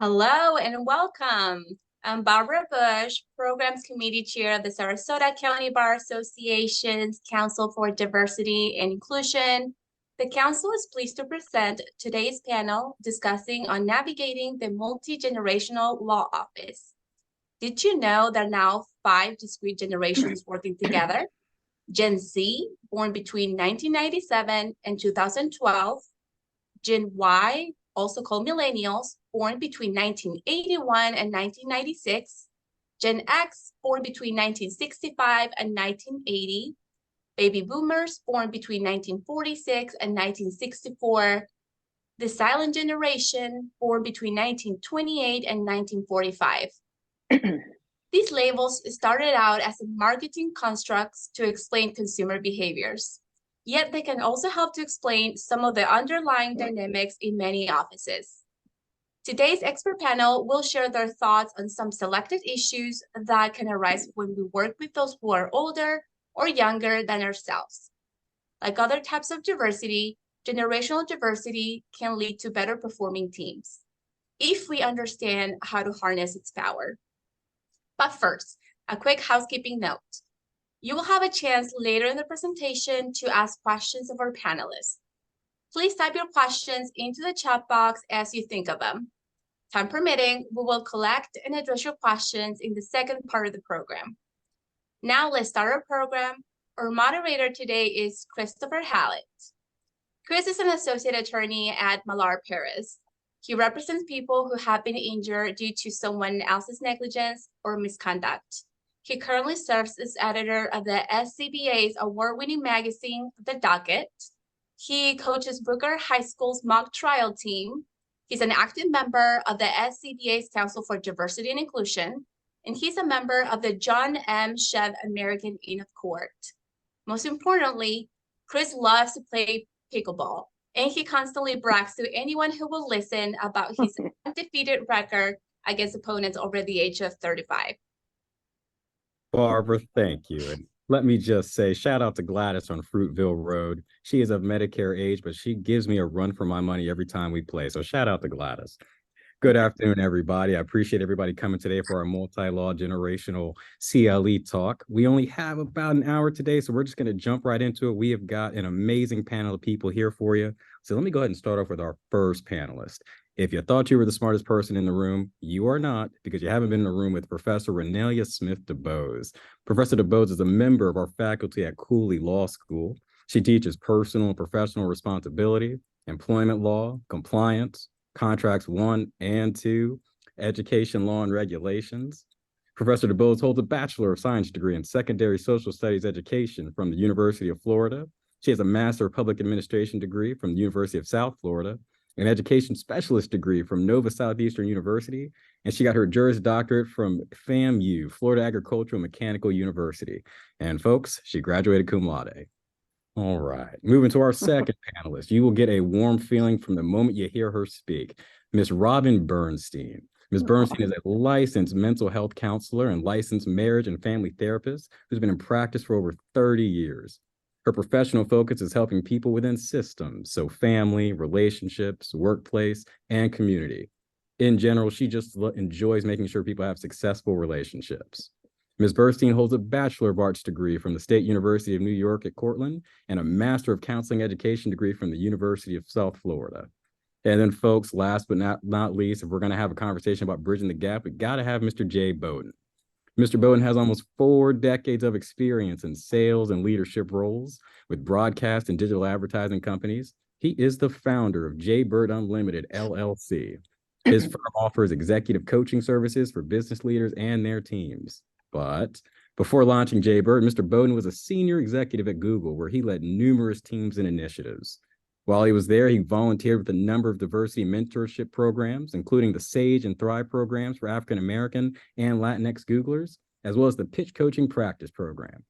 Hello and welcome. I'm Barbara Bush, Programs Committee Chair of the Sarasota County Bar Association's Council for Diversity and Inclusion. The Council is pleased to present today's panel discussing on navigating the multi-generational law office. Did you know there are now 5 discrete generations working together? Gen Z, born between 1997 and 2012, Gen Y, also called millennials, born between 1981 and 1996, Gen X, born between 1965 and 1980, baby boomers, born between 1946 and 1964, the silent generation, born between 1928 and 1945. These labels started out as marketing constructs to explain consumer behaviors. Yet they can also help to explain some of the underlying dynamics in many offices. Today's expert panel will share their thoughts on some selected issues that can arise when we work with those who are older or younger than ourselves. Like other types of diversity, generational diversity can lead to better performing teams if we understand how to harness its power. But first, a quick housekeeping note. You will have a chance later in the presentation to ask questions of our panelists. Please type your questions into the chat box as you think of them. Time permitting, we will collect and address your questions in the second part of the program. Now let's start our program. Our moderator today is Christopher Hallett. Chris is an associate attorney at Millar Perez. He represents people who have been injured due to someone else's negligence or misconduct. He currently serves as editor of the SCBA's award-winning magazine, The Docket. He coaches Brooker High School's mock trial team. He's an active member of the SCBA's Council for Diversity and Inclusion, and he's a member of the John M. Shev American Inn of Court. Most importantly, Chris loves to play pickleball, and he constantly brags to anyone who will listen about his undefeated record against opponents over the age of 35. Barbara, thank you. And let me just say, shout out to Gladys on Fruitville Road. She is of Medicare age, but she gives me a run for my money every time we play. So shout out to Gladys. Good afternoon, everybody. I appreciate everybody coming today for our multi-law generational CLE talk. We only have about an hour today, so we're just going to jump right into it. We have got an amazing panel of people here for you. So let me go ahead and start off with our first panelist. If you thought you were the smartest person in the room, you are not, because you haven't been in the room with Professor Renelia Smith-DuBose. Professor DuBose is a member of our faculty at Cooley Law School. She teaches personal and professional responsibility, employment law, compliance, contracts 1 and 2, education law and regulations. Professor DuBose holds a Bachelor of Science degree in secondary social studies education from the University of Florida. She has a Master of Public Administration degree from the University of South Florida, an education specialist degree from Nova Southeastern University, and she got her Juris Doctorate from FAMU, Florida Agricultural Mechanical University. And folks, she graduated cum laude. All right, moving to our second panelist. You will get a warm feeling from the moment you hear her speak. Ms. Robin Bernstein. Ms. Bernstein is a licensed mental health counselor and licensed marriage and family therapist who's been in practice for over 30 years. Her professional focus is helping people within systems, so family, relationships, workplace, and community. In general, she just enjoys making sure people have successful relationships. Ms. Bernstein holds a Bachelor of Arts degree from the State University of New York at Cortland and a Master of Counseling Education degree from the University of South Florida. And then, folks, last but not least, if we're going to have a conversation about bridging the gap, we got to have Mr. Jay Bowden. Mr. Bowden has almost 4 decades of experience in sales and leadership roles with broadcast and digital advertising companies. He is the founder of Jay Bird Unlimited, LLC. His firm offers executive coaching services for business leaders and their teams. But before launching Jay Bird, Mr. Bowden was a senior executive at Google, where he led numerous teams and initiatives. While he was there, he volunteered with a number of diversity mentorship programs, including the SAGE and Thrive programs for African American and Latinx Googlers, as well as the Pitch Coaching Practice program.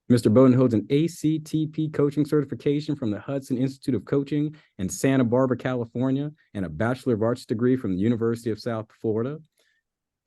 Mr. Bowden holds an ACTP coaching certification from the Hudson Institute of Coaching in Santa Barbara, California, and a Bachelor of Arts degree from the University of South Florida.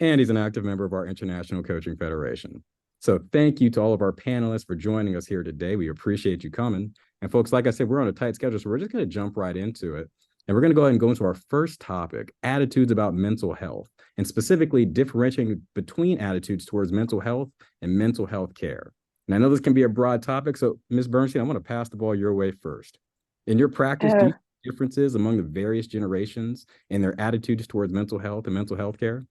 And he's an active member of our International Coaching Federation. So thank you to all of our panelists for joining us here today. We appreciate you coming. And folks, like I said, we're on a tight schedule, so we're just going to jump right into it. And we're going to go ahead and go into our first topic, attitudes about mental health, and specifically differentiating between attitudes towards mental health and mental health care. And I know this can be a broad topic, so Ms. Bernstein, I want to pass the ball your way first. In your practice, do you see differences among the various generations and their attitudes towards mental health and mental health care?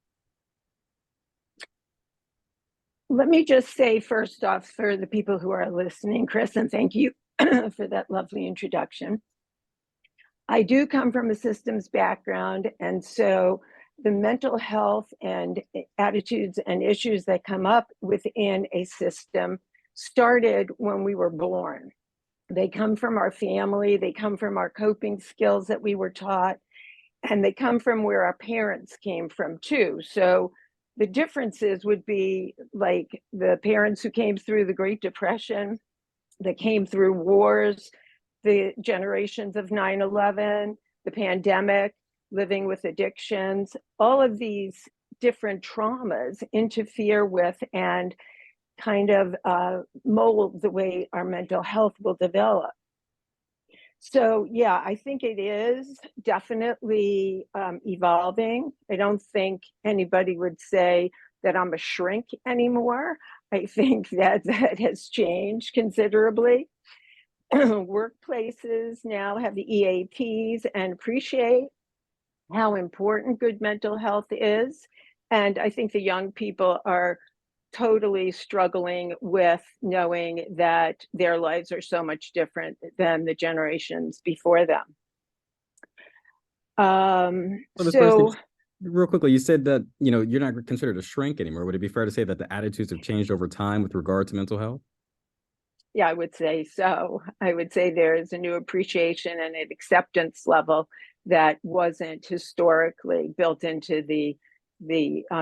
Let me just say first off, for the people who are listening, Chris, and thank you for that lovely introduction. I do come from a systems background, and so the mental health and attitudes and issues that come up within a system started when we were born. They come from our family, they come from our coping skills that we were taught, and they come from where our parents came from too. So the differences would be like the parents who came through the Great Depression, that came through wars, the generations of 9/11, the pandemic, living with addictions, all of these different traumas interfere with and kind of mold the way our mental health will develop. So yeah, I think it is definitely evolving. I don't think anybody would say that I'm a shrink anymore. I think that has changed considerably. Workplaces now have the EAPs and appreciate how important good mental health is. And I think the young people are totally struggling with knowing that their lives are so much different than the generations before them. So real quickly, you said that, you're not considered a shrink anymore. Would it be fair to say that the attitudes have changed over time with regard to mental health? Yeah, I would say so. I would say there is a new appreciation and an acceptance level that wasn't historically built into the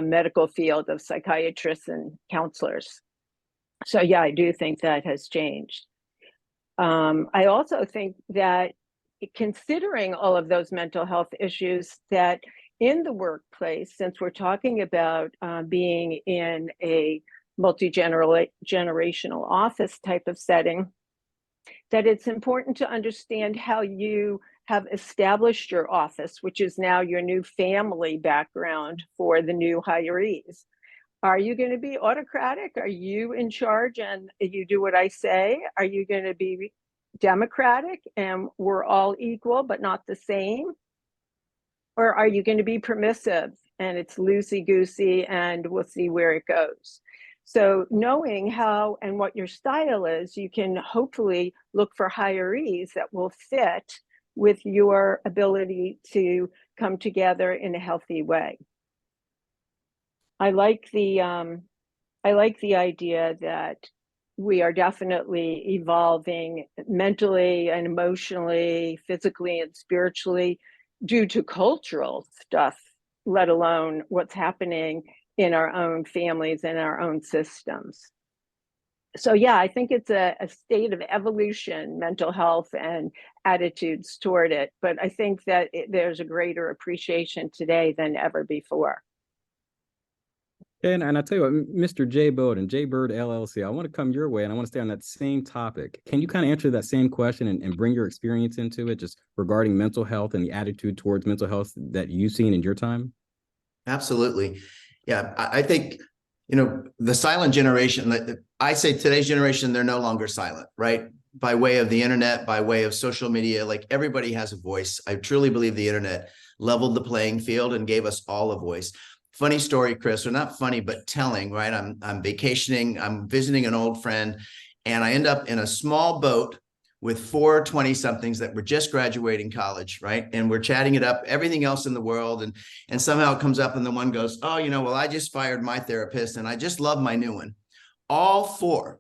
medical field of psychiatrists and counselors. So yeah, I do think that has changed. I also think that considering all of those mental health issues, that in the workplace, since we're talking about being in a multi-generational office type of setting, that it's important to understand how you have established your office, which is now your new family background for the new hirees. Are you going to be autocratic? Are you in charge and you do what I say? Are you going to be democratic and we're all equal but not the same? Or are you going to be permissive and it's loosey-goosey and we'll see where it goes? So knowing how and what your style is, you can hopefully look for hirees that will fit with your ability to come together in a healthy way. I like the idea that we are definitely evolving mentally and emotionally, physically and spiritually due to cultural stuff, let alone what's happening in our own families and our own systems. So yeah, I think it's a state of evolution, mental health and attitudes toward it. But I think that there's a greater appreciation today than ever before. And I tell you what, Mr. J. Bowden, J. Bird LLC, I want to come your way and I want to stay on that same topic. Can you kind of answer that same question and bring your experience into it, just regarding mental health and the attitude towards mental health that you've seen in your time? Absolutely. Yeah, I think, the silent generation, I say today's generation, they're no longer silent, right? By way of the internet, by way of social media, like everybody has a voice. I truly believe the internet leveled the playing field and gave us all a voice. Funny story, Chris, or not funny, but telling, right? I'm vacationing, I'm visiting an old friend, and I end up in a small boat with 4 20-somethings that were just graduating college, right? And we're chatting it up, everything else in the world. And somehow it comes up and the one goes, oh, well, I just fired my therapist and I just love my new one. All 4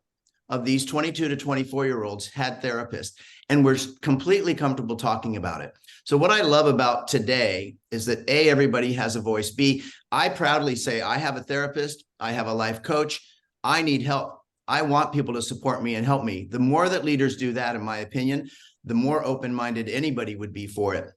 of these 22 to 24-year-olds had therapists and we're completely comfortable talking about it. So what I love about today is that A, everybody has a voice. B, I proudly say I have a therapist, I have a life coach, I need help. I want people to support me and help me. The more that leaders do that, in my opinion, the more open-minded anybody would be for it.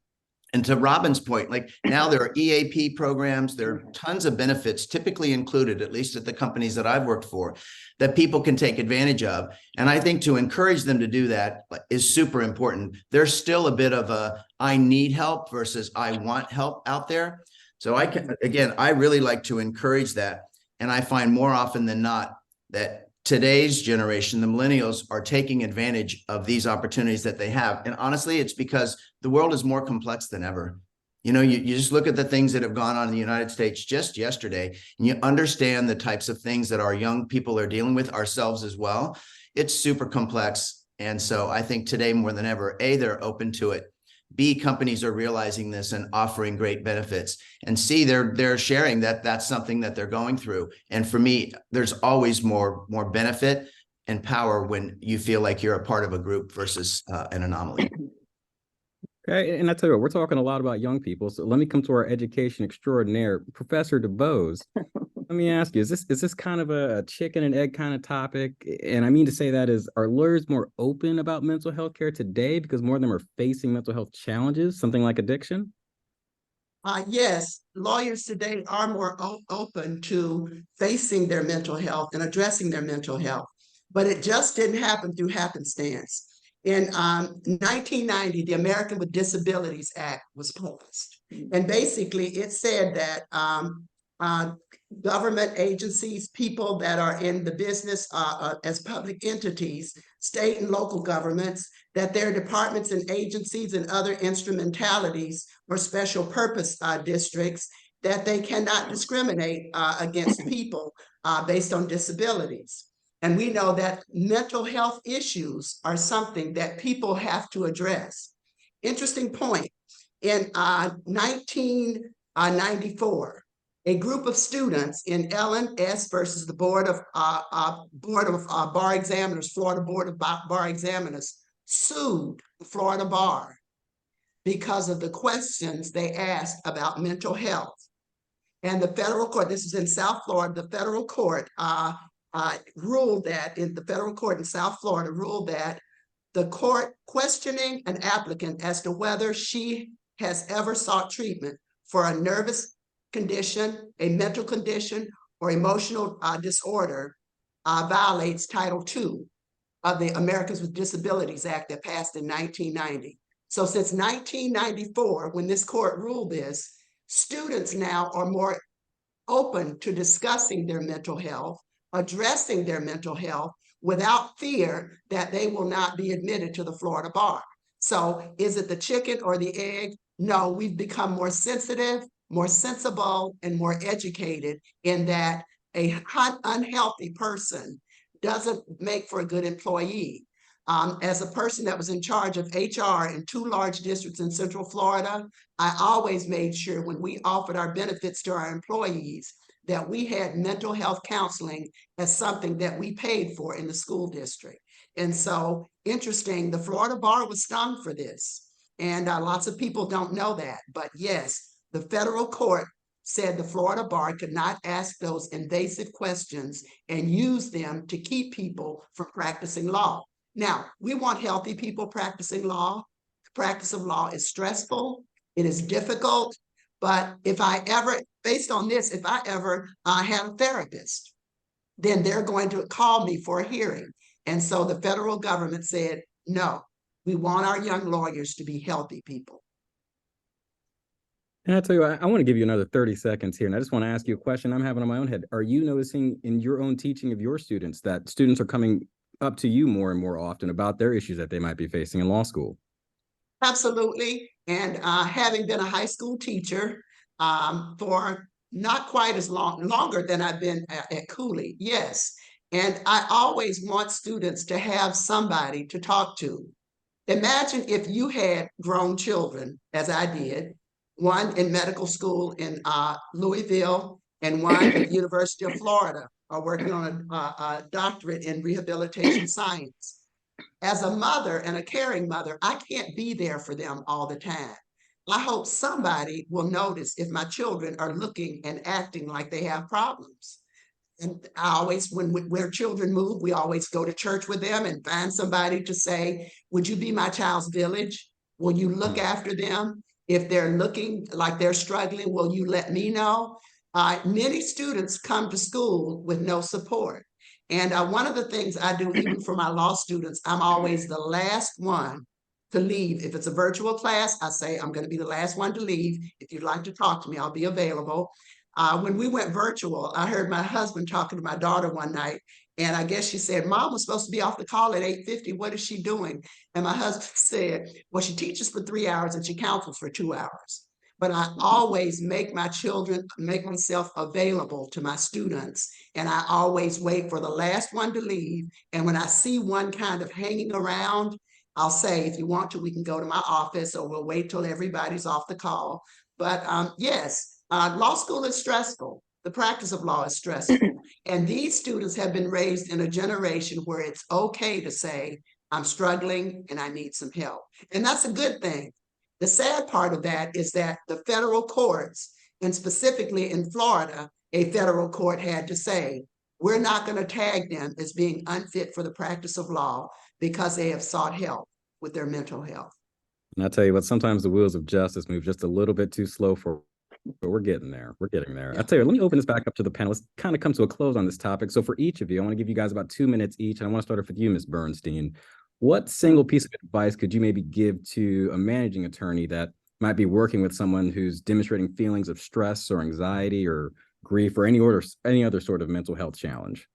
And to Robin's point, like now there are EAP programs, there are tons of benefits typically included, at least at the companies that I've worked for, that people can take advantage of. And I think to encourage them to do that is super important. There's still a bit of a, I need help versus I want help out there. So I really like to encourage that. And I find more often than not that today's generation, the millennials, are taking advantage of these opportunities that they have. And honestly, it's because the world is more complex than ever. You know, you just look at the things that have gone on in the United States just yesterday, and you understand the types of things that our young people are dealing with, ourselves as well. It's super complex. And so I think today more than ever, A, they're open to it. B, companies are realizing this and offering great benefits. And C, they're sharing that that's something that they're going through. And for me, there's always more benefit and power when you feel like you're a part of a group versus an anomaly. Okay, and I tell you what, we're talking a lot about young people. So let me come to our education extraordinaire, Professor DeBose. Let me ask you, is this kind of a chicken and egg kind of topic? And I mean to say that is, are lawyers more open about mental health care today because more of them are facing mental health challenges, something like addiction? Yes, lawyers today are more open to facing their mental health and addressing their mental health, but it just didn't happen through happenstance. In 1990, the American with Disabilities Act was passed. And basically it said that government agencies, people that are in the business as public entities, state and local governments, that their departments and agencies and other instrumentalities or special purpose districts, that they cannot discriminate against people based on disabilities. And we know that mental health issues are something that people have to address. Interesting point, in 1994, a group of students in Ellen S. versus the Board of Bar Examiners, Florida Board of Bar Examiners, sued the Florida Bar because of the questions they asked about mental health. And the federal court, this is in South Florida, the federal court ruled that, in the federal court in South Florida, ruled that the court questioning an applicant as to whether she has ever sought treatment for a nervous condition, a mental condition, or emotional disorder violates Title II of the Americans with Disabilities Act that passed in 1990. So since 1994, when this court ruled this, students now are more open to discussing their mental health, addressing their mental health without fear that they will not be admitted to the Florida Bar. So is it the chicken or the egg? No, we've become more sensitive, more sensible, and more educated in that a unhealthy person doesn't make for a good employee. As a person that was in charge of HR in 2 large districts in Central Florida, I always made sure when we offered our benefits to our employees that we had mental health counseling as something that we paid for in the school district. And so, interesting, the Florida Bar was stung for this. And lots of people don't know that. But yes, the federal court said the Florida Bar could not ask those invasive questions and use them to keep people from practicing law. Now, we want healthy people practicing law. The practice of law is stressful, it is difficult, but if I ever, based on this, if I ever had a therapist, then they're going to call me for a hearing. And so the federal government said, no, we want our young lawyers to be healthy people. And I tell you, I want to give you another 30 seconds here. And I just want to ask you a question I'm having on my own head. Are you noticing in your own teaching of your students that students are coming up to you more and more often about their issues that they might be facing in law school? Absolutely. And having been a high school teacher for not quite as longer than I've been at Cooley, yes. And I always want students to have somebody to talk to. Imagine if you had grown children, as I did, one in medical school in Louisville and one at the University of Florida, are working on a doctorate in rehabilitation science. As a mother and a caring mother, I can't be there for them all the time. I hope somebody will notice if my children are looking and acting like they have problems. And I always, where children move, we always go to church with them and find somebody to say, would you be my child's village? Will you look after them? If they're looking like they're struggling, will you let me know? Many students come to school with no support. And one of the things I do, even for my law students, I'm always the last one to leave. If it's a virtual class, I say, I'm going to be the last one to leave. If you'd like to talk to me, I'll be available. When we went virtual, I heard my husband talking to my daughter one night, and I guess she said, Mom was supposed to be off the call at 8:50. What is she doing? And my husband said, well, she teaches for 3 hours and she counsels for 2 hours. But I always make myself available to my students. And I always wait for the last one to leave. And when I see one kind of hanging around, I'll say, if you want to, we can go to my office, or we'll wait till everybody's off the call. But yes, law school is stressful. The practice of law is stressful. And these students have been raised in a generation where it's okay to say, I'm struggling and I need some help. And that's a good thing. The sad part of that is that the federal courts, and specifically in Florida, a federal court had to say, we're not going to tag them as being unfit for the practice of law because they have sought help with their mental health. And I tell you what, sometimes the wheels of justice move just a little bit too slow for, but we're getting there. We're getting there. Yeah. I tell you, let me open this back up to the panel. Let's kind of come to a close on this topic. So for each of you, I want to give you guys about 2 minutes each. And I want to start off with you, Ms. Bernstein. What single piece of advice could you maybe give to a managing attorney that might be working with someone who's demonstrating feelings of stress or anxiety or grief or any other sort of mental health challenge?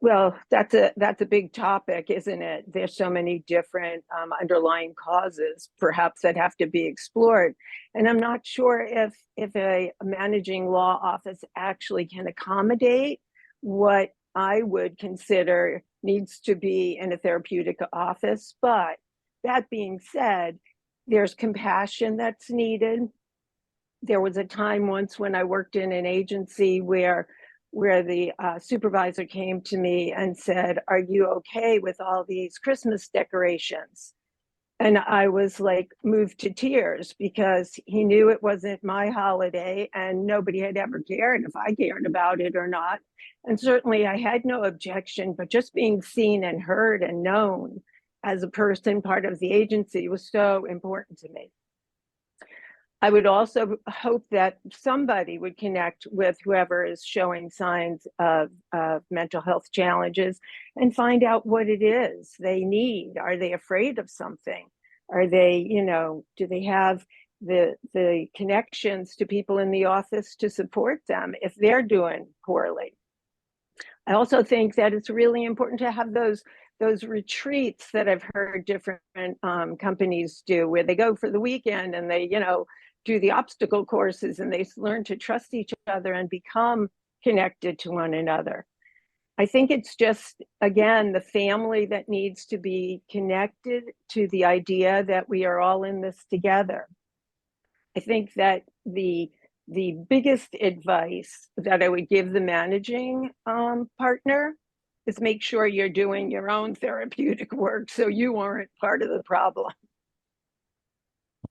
Well, that's a big topic, isn't it? There's so many different underlying causes, perhaps, that have to be explored. And I'm not sure if a managing law office actually can accommodate what I would consider needs to be in a therapeutic office. But that being said, there's compassion that's needed. There was a time once when I worked in an agency where the supervisor came to me and said, are you okay with all these Christmas decorations? And I was like moved to tears, because he knew it wasn't my holiday and nobody had ever cared if I cared about it or not. And certainly I had no objection, but just being seen and heard and known as a person, part of the agency, was so important to me. I would also hope that somebody would connect with whoever is showing signs of mental health challenges and find out what it is they need. Are they afraid of something? Are they, do they have the connections to people in the office to support them if they're doing poorly? I also think that it's really important to have those retreats that I've heard different companies do, where they go for the weekend and they, do the obstacle courses, and they learn to trust each other and become connected to one another. I think it's just, again, the family that needs to be connected to the idea that we are all in this together. I think that the biggest advice that I would give the managing partner is make sure you're doing your own therapeutic work so you aren't part of the problem.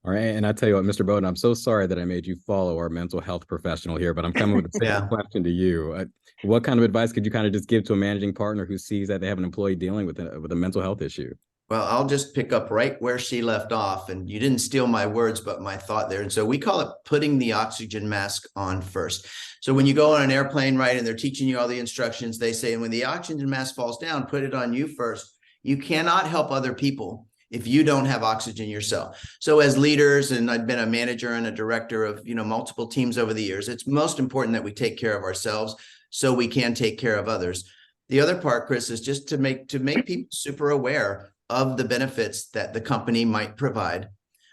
All right. And I tell you what, Mr. Bowden, I'm so sorry that I made you follow our mental health professional here, but I'm coming with the same question to you. What kind of advice could you kind of just give to a managing partner who sees that they have an employee dealing with a mental health issue? Well, I'll just pick up right where she left off, and you didn't steal my words, but my thought there. And so we call it putting the oxygen mask on first. So when you go on an airplane, right, and they're teaching you all the instructions, they say, and when the oxygen mask falls down, put it on you first. You cannot help other people if you don't have oxygen yourself. So as leaders, and I've been a manager and a director of, multiple teams over the years, it's most important that we take care of ourselves so we can take care of others. The other part, Chris, is just to make people super aware of the benefits that the company might provide.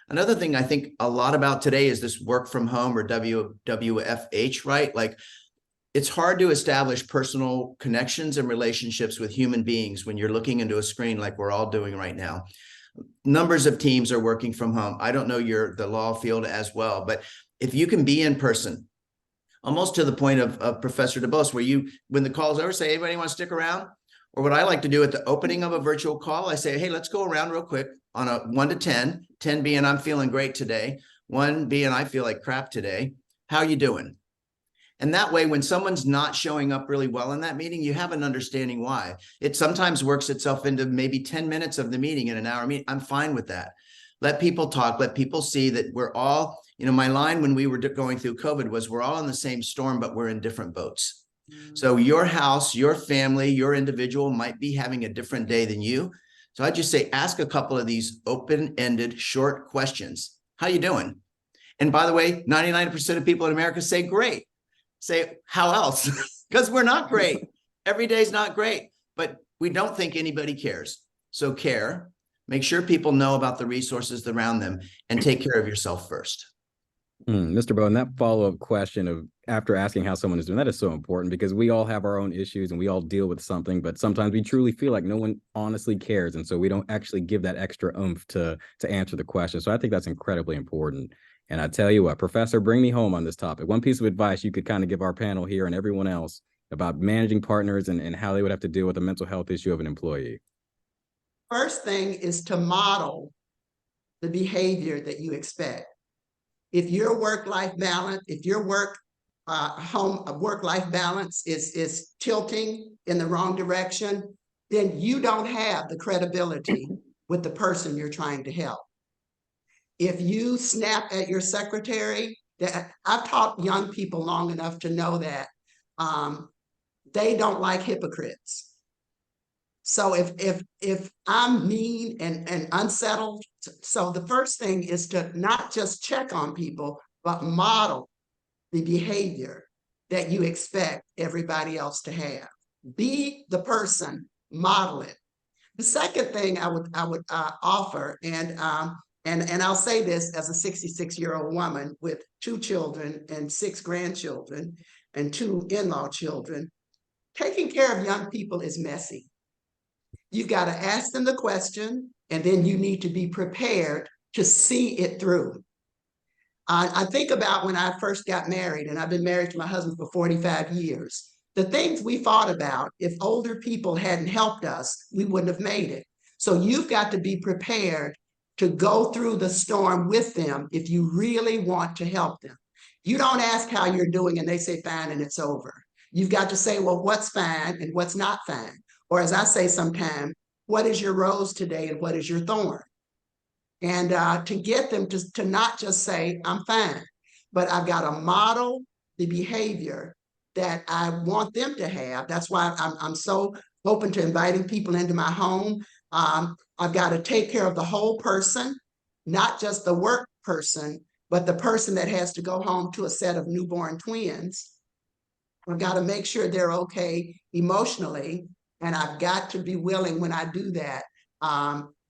Another thing I think a lot about today is this work from home, or WFH, right? Like, it's hard to establish personal connections and relationships with human beings when you're looking into a screen like we're all doing right now. Numbers of teams are working from home. I don't know the law field as well, but if you can be in person, almost to the point of Professor DeBose, where when the call's over, say, anybody want to stick around? Or what I like to do at the opening of a virtual call, I say, hey, let's go around real quick on a 1 to 10, 10 being I'm feeling great today, 1 being I feel like crap today. How you doing? And that way, when someone's not showing up really well in that meeting, you have an understanding why. It sometimes works itself into maybe 10 minutes of the meeting in an hour meeting. I'm fine with that. Let people talk, let people see that we're all, my line when we were going through COVID was we're all in the same storm, but we're in different boats. So your house, your family, your individual might be having a different day than you. So I just say, ask a couple of these open-ended short questions. How you doing? And by the way, 99% of people in America say great. Say, how else? Because we're not great. Every day is not great, but we don't think anybody cares. So care, make sure people know about the resources around them, and take care of yourself first. Mr. Bowen, that follow-up question of after asking how someone is doing, that is so important because we all have our own issues and we all deal with something, but sometimes we truly feel like no one honestly cares. And so we don't actually give that extra oomph to answer the question. So I think that's incredibly important. And I tell you what, Professor, bring me home on this topic. One piece of advice you could kind of give our panel here and everyone else about managing partners and how they would have to deal with the mental health issue of an employee. First thing is to model the behavior that you expect. If your work-life balance, if your work-life balance is tilting in the wrong direction, then you don't have the credibility with the person you're trying to help. If you snap at your secretary, I've taught young people long enough to know that they don't like hypocrites. So if I'm mean and unsettled, so the first thing is to not just check on people, but model the behavior that you expect everybody else to have. Be the person, model it. The second thing I would offer, and I'll say this as a 66-year-old woman with 2 children and 6 grandchildren and 2 in-law children, taking care of young people is messy. You've got to ask them the question, and then you need to be prepared to see it through. I think about when I first got married, and I've been married to my husband for 45 years. The things we fought about, if older people hadn't helped us, we wouldn't have made it. So you've got to be prepared to go through the storm with them if you really want to help them. You don't ask how you're doing and they say fine and it's over. You've got to say, well, what's fine and what's not fine? Or as I say sometimes, what is your rose today and what is your thorn? And to get them to not just say, I'm fine, but I've got to model the behavior that I want them to have. That's why I'm so open to inviting people into my home. I've got to take care of the whole person, not just the work person, but the person that has to go home to a set of newborn twins. I've got to make sure they're okay emotionally. And I've got to be willing when I do that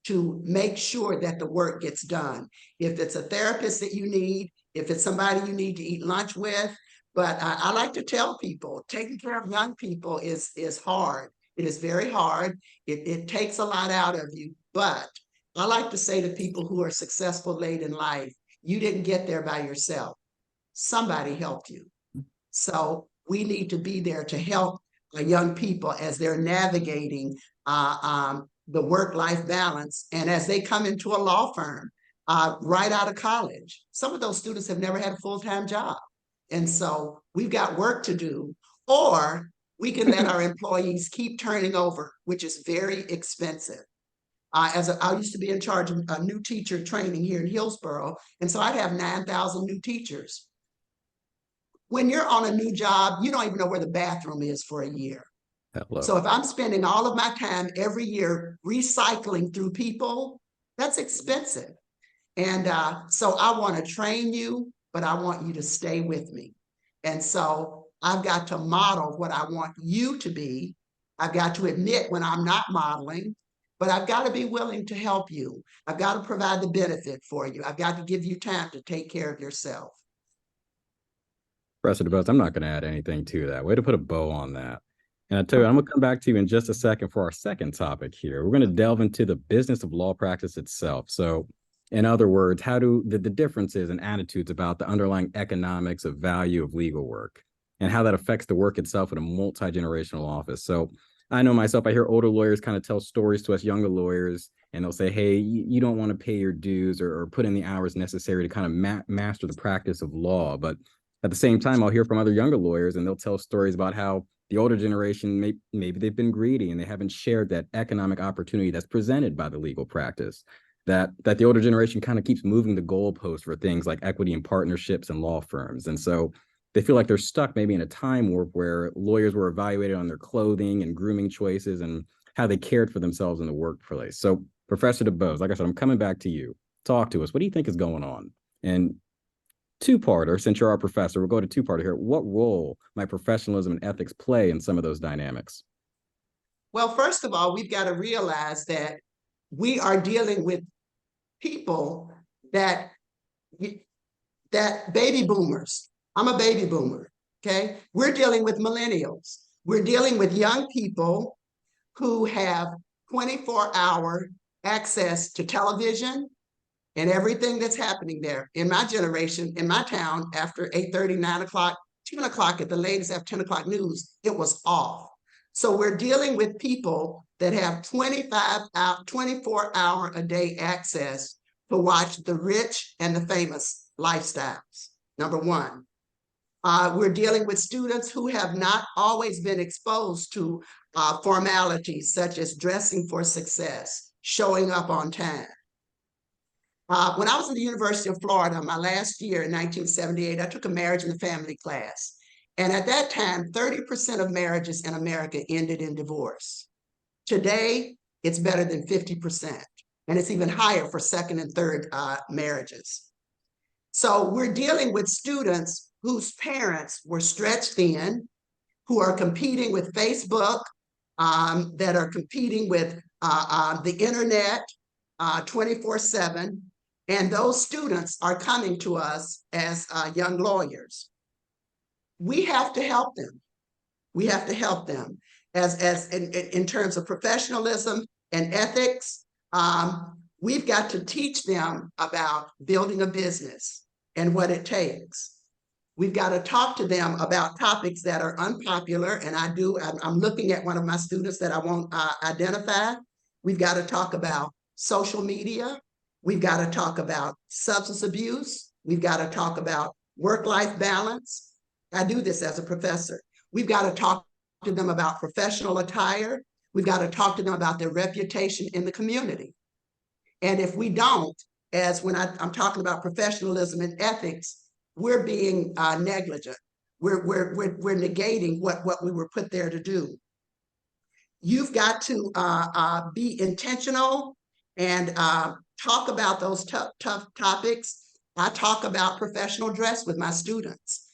to make sure that the work gets done. If it's a therapist that you need, if it's somebody you need to eat lunch with, but I like to tell people, taking care of young people is hard. It is very hard. It takes a lot out of you. But I like to say to people who are successful late in life, you didn't get there by yourself. Somebody helped you. So we need to be there to help young people as they're navigating the work-life balance, and as they come into a law firm right out of college. Some of those students have never had a full-time job, and so we've got work to do. Or we can let our employees keep turning over, which is very expensive. I used to be in charge of a new teacher training here in Hillsborough, and so I'd have 9,000 new teachers. When you're on a new job, you don't even know where the bathroom is for a year. Hello. So if I'm spending all of my time every year recycling through people, that's expensive. And so I want to train you, but I want you to stay with me. And so I've got to model what I want you to be. I've got to admit when I'm not modeling, but I've got to be willing to help you. I've got to provide the benefit for you. I've got to give you time to take care of yourself. Professor DeBose, I'm not going to add anything to that. Way to put a bow on that. And I tell you, I'm going to come back to you in just a second for our second topic here. We're going to delve into the business of law practice itself. So in other words, how do the differences and attitudes about the underlying economics of value of legal work and how that affects the work itself in a multi-generational office. So I know myself, I hear older lawyers kind of tell stories to us younger lawyers, and they'll say, hey, you don't want to pay your dues or put in the hours necessary to kind of master the practice of law. But at the same time, I'll hear from other younger lawyers and they'll tell stories about how the older generation, maybe they've been greedy and they haven't shared that economic opportunity that's presented by the legal practice. that the older generation kind of keeps moving the goalpost for things like equity and partnerships and law firms. And so they feel like they're stuck maybe in a time warp where lawyers were evaluated on their clothing and grooming choices and how they cared for themselves in the workplace. So Professor DuBose, like I said, I'm coming back to you. Talk to us. What do you think is going on? And two-parter, since you're our professor, we'll go to two-parter here. What role might professionalism and ethics play in some of those dynamics? Well, first of all, we've got to realize that we are dealing with people that baby boomers. I'm a baby boomer, okay? We're dealing with millennials. We're dealing with young people who have 24-hour access to television and everything that's happening there. In my generation, in my town, after 8:30, 9 o'clock, 10 o'clock at the latest, after 10 o'clock news, it was off. So we're dealing with people that have 24-hour a day access to watch the rich and the famous lifestyles, number one. We're dealing with students who have not always been exposed to formalities such as dressing for success, showing up on time. When I was at the University of Florida, my last year in 1978, I took a marriage and family class. And at that time, 30% of marriages in America ended in divorce. Today, it's better than 50%. And it's even higher for second and third marriages. So we're dealing with students whose parents were stretched thin, who are competing with Facebook, that are competing with the internet 24/7. And those students are coming to us as young lawyers. We have to help them. We have to help them as in terms of professionalism and ethics. We've got to teach them about building a business and what it takes. We've got to talk to them about topics that are unpopular, and I'm looking at one of my students that I won't identify. We've got to talk about social media. We've got to talk about substance abuse. We've got to talk about work-life balance. I do this as a professor. We've got to talk to them about professional attire. We've got to talk to them about their reputation in the community. And if we don't, as when I'm talking about professionalism and ethics, we're being negligent. We're negating what we were put there to do. You've got to be intentional and talk about those tough topics. I talk about professional dress with my students.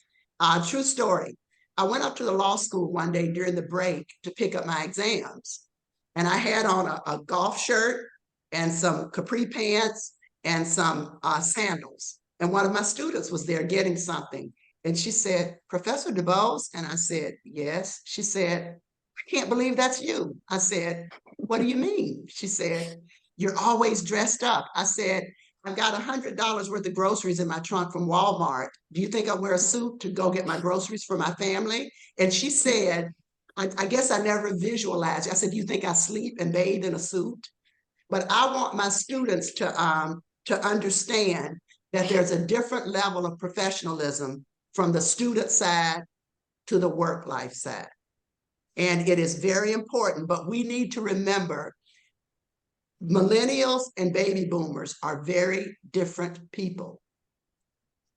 True story. I went up to the law school one day during the break to pick up my exams. And I had on a golf shirt and some capri pants and some sandals. And one of my students was there getting something. And she said, "Professor DuBose?" And I said, "Yes." She said, "I can't believe that's you." I said, "What do you mean?" She said, "You're always dressed up." I said, "I've got $100 worth of groceries in my trunk from Walmart. Do you think I wear a suit to go get my groceries for my family?" And she said, I guess I never visualized. I said, "Do you think I sleep and bathe in a suit?" But I want my students to understand that there's a different level of professionalism from the student side to the work life side. And it is very important, but we need to remember millennials and baby boomers are very different people.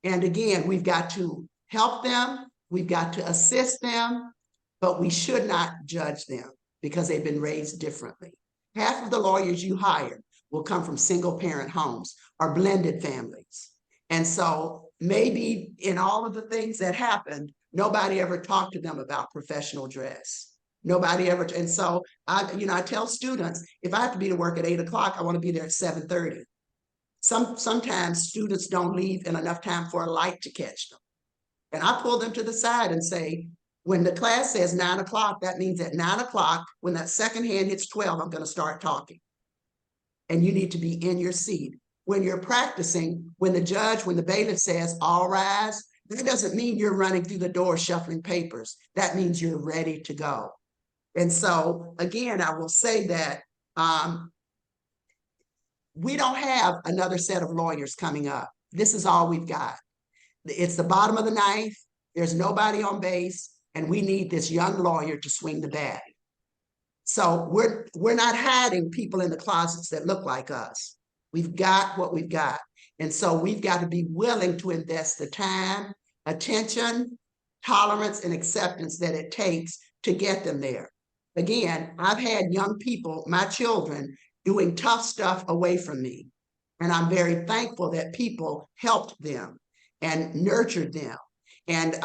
And again, we've got to help them, we've got to assist them, but we should not judge them because they've been raised differently. Half of the lawyers you hire will come from single parent homes or blended families. And so maybe in all of the things that happened, nobody ever talked to them about professional dress. Nobody ever, and so I tell students, if I have to be to work at 8 o'clock, I want to be there at 7:30. Sometimes students don't leave in enough time for a light to catch them. And I pull them to the side and say, when the class says 9 o'clock, that means at 9 o'clock, when that second hand hits 12, I'm going to start talking. And you need to be in your seat. When you're practicing, when the bailiff says, "All rise," that doesn't mean you're running through the door shuffling papers. That means you're ready to go. And so, again, I will say that we don't have another set of lawyers coming up. This is all we've got. It's the bottom of the knife. There's nobody on base, and we need this young lawyer to swing the bat. So we're not hiding people in the closets that look like us. We've got what we've got. And so we've got to be willing to invest the time, attention, tolerance, and acceptance that it takes to get them there. Again, I've had young people, my children, doing tough stuff away from me. And I'm very thankful that people helped them and nurtured them and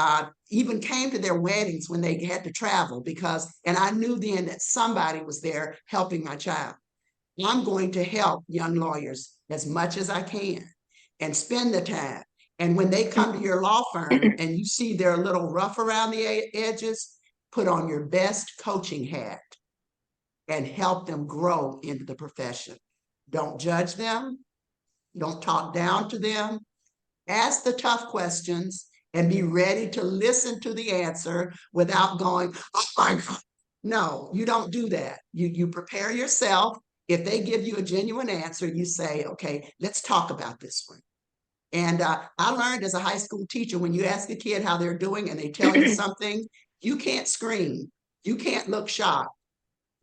even came to their weddings when they had to travel and I knew then that somebody was there helping my child. I'm going to help young lawyers as much as I can and spend the time. And when they come to your law firm and you see they're a little rough around the edges, put on your best coaching hat and help them grow into the profession. Don't judge them. Don't talk down to them. Ask the tough questions and be ready to listen to the answer without going, oh my God. No, you don't do that. You prepare yourself. If they give you a genuine answer, you say, okay, let's talk about this one. And I learned as a high school teacher, when you ask a kid how they're doing and they tell you something, you can't scream. You can't look shocked.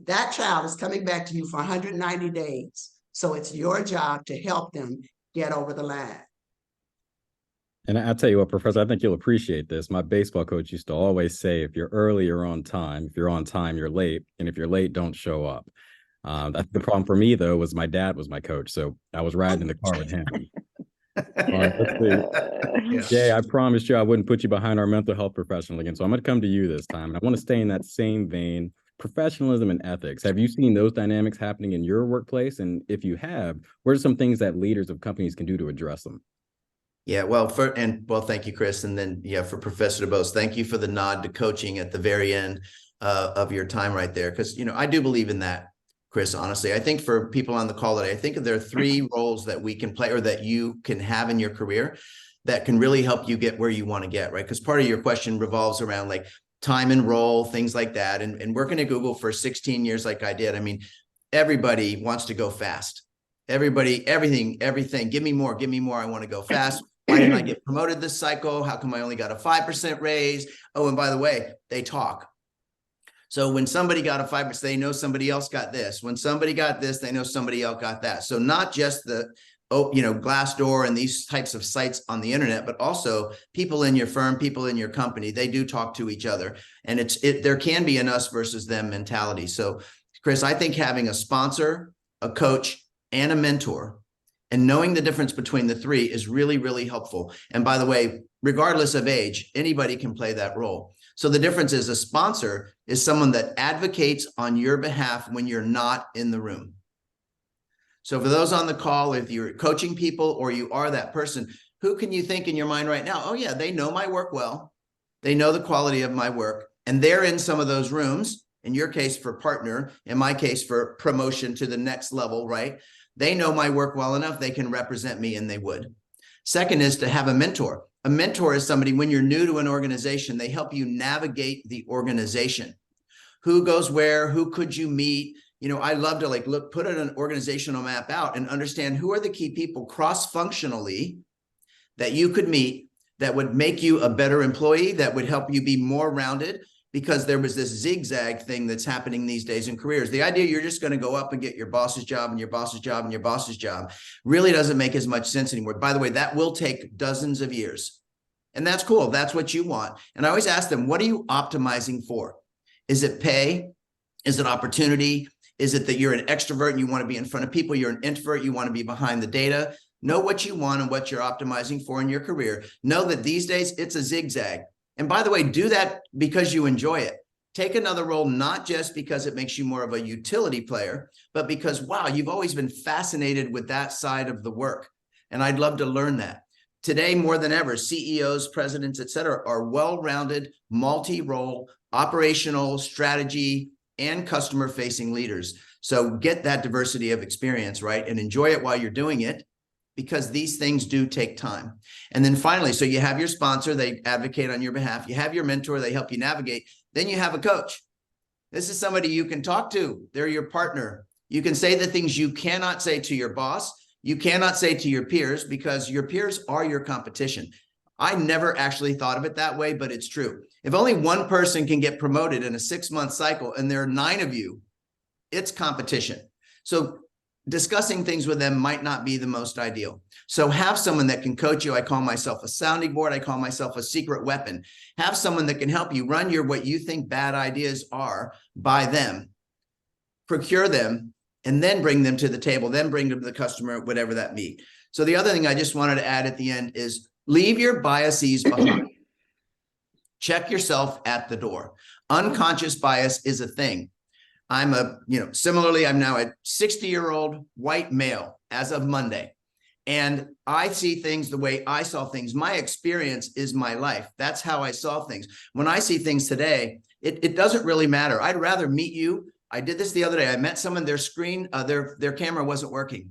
That child is coming back to you for 190 days. So it's your job to help them get over the line. And I'll tell you what, Professor, I think you'll appreciate this. My baseball coach used to always say, if you're early, you're on time. If you're on time, you're late. And if you're late, don't show up. That's the problem for me, though, was my dad was my coach. So I was riding in the car with him. All right, let's see. Jay, I promised you I wouldn't put you behind our mental health professional again. So I'm going to come to you this time. And I want to stay in that same vein. Professionalism and ethics. Have you seen those dynamics happening in your workplace? And if you have, what are some things that leaders of companies can do to address them? Yeah, well, thank you, Chris. And then, for Professor DeBose, thank you for the nod to coaching at the very end of your time right there. Because, I do believe in that, Chris, honestly. I think for people on the call today, I think there are 3 roles that we can play or that you can have in your career that can really help you get where you want to get, right? Because part of your question revolves around like time and role, things like that. And working at Google for 16 years like I did, I mean, everybody wants to go fast. Everybody, everything, give me more, I want to go fast. Why didn't I get promoted this cycle? How come I only got a 5% raise? Oh, and by the way, they talk. So when somebody got a 5%, they know somebody else got this. When somebody got this, they know somebody else got that. So not just the Glassdoor and these types of sites on the internet, but also people in your firm, people in your company, they do talk to each other. And there can be an us versus them mentality. So Chris, I think having a sponsor, a coach, and a mentor, and knowing the difference between the 3 is really, really helpful. And by the way, regardless of age, anybody can play that role. So the difference is a sponsor is someone that advocates on your behalf when you're not in the room. So for those on the call, if you're coaching people or you are that person, who can you think in your mind right now? Oh yeah, they know my work well. They know the quality of my work, and they're in some of those rooms. In your case for partner, in my case for promotion to the next level, right? They know my work well enough, they can represent me, and they would. Second is to have a mentor. A mentor is somebody, when you're new to an organization, they help you navigate the organization. Who goes where? Who could you meet? I love to put an organizational map out and understand who are the key people cross-functionally that you could meet that would make you a better employee, that would help you be more rounded, because there was this zigzag thing that's happening these days in careers. The idea you're just going to go up and get your boss's job and your boss's job and your boss's job really doesn't make as much sense anymore. By the way, that will take dozens of years. And that's cool. That's what you want. And I always ask them, what are you optimizing for? Is it pay? Is it opportunity? Is it that you're an extrovert and you want to be in front of people? You're an introvert, you want to be behind the data. Know what you want and what you're optimizing for in your career. Know that these days it's a zigzag. And by the way, do that because you enjoy it. Take another role, not just because it makes you more of a utility player, but because, wow, you've always been fascinated with that side of the work. And I'd love to learn that. Today, more than ever, CEOs, presidents, et cetera, are well-rounded, multi-role, operational, strategy, and customer-facing leaders. So get that diversity of experience, right? And enjoy it while you're doing it, because these things do take time. And then finally, so you have your sponsor, they advocate on your behalf. You have your mentor, they help you navigate. Then you have a coach. This is somebody you can talk to. They're your partner. You can say the things you cannot say to your boss. You cannot say to your peers, because your peers are your competition. I never actually thought of it that way, but it's true. If only one person can get promoted in a 6-month cycle and there are 9 of you, it's competition. So discussing things with them might not be the most ideal. So have someone that can coach you. I call myself a sounding board. I call myself a secret weapon. Have someone that can help you run what you think bad ideas are by them, procure them, and then bring them to the table, then bring them to the customer, whatever that be. So the other thing I just wanted to add at the end is leave your biases behind. Check yourself at the door. Unconscious bias is a thing. Similarly, I'm now a 60-year-old white male as of Monday, and I see things the way I saw things. My experience is my life. That's how I saw things. When I see things today, it doesn't really matter. I'd rather meet you. I did this the other day. I met someone, their screen, their camera wasn't working.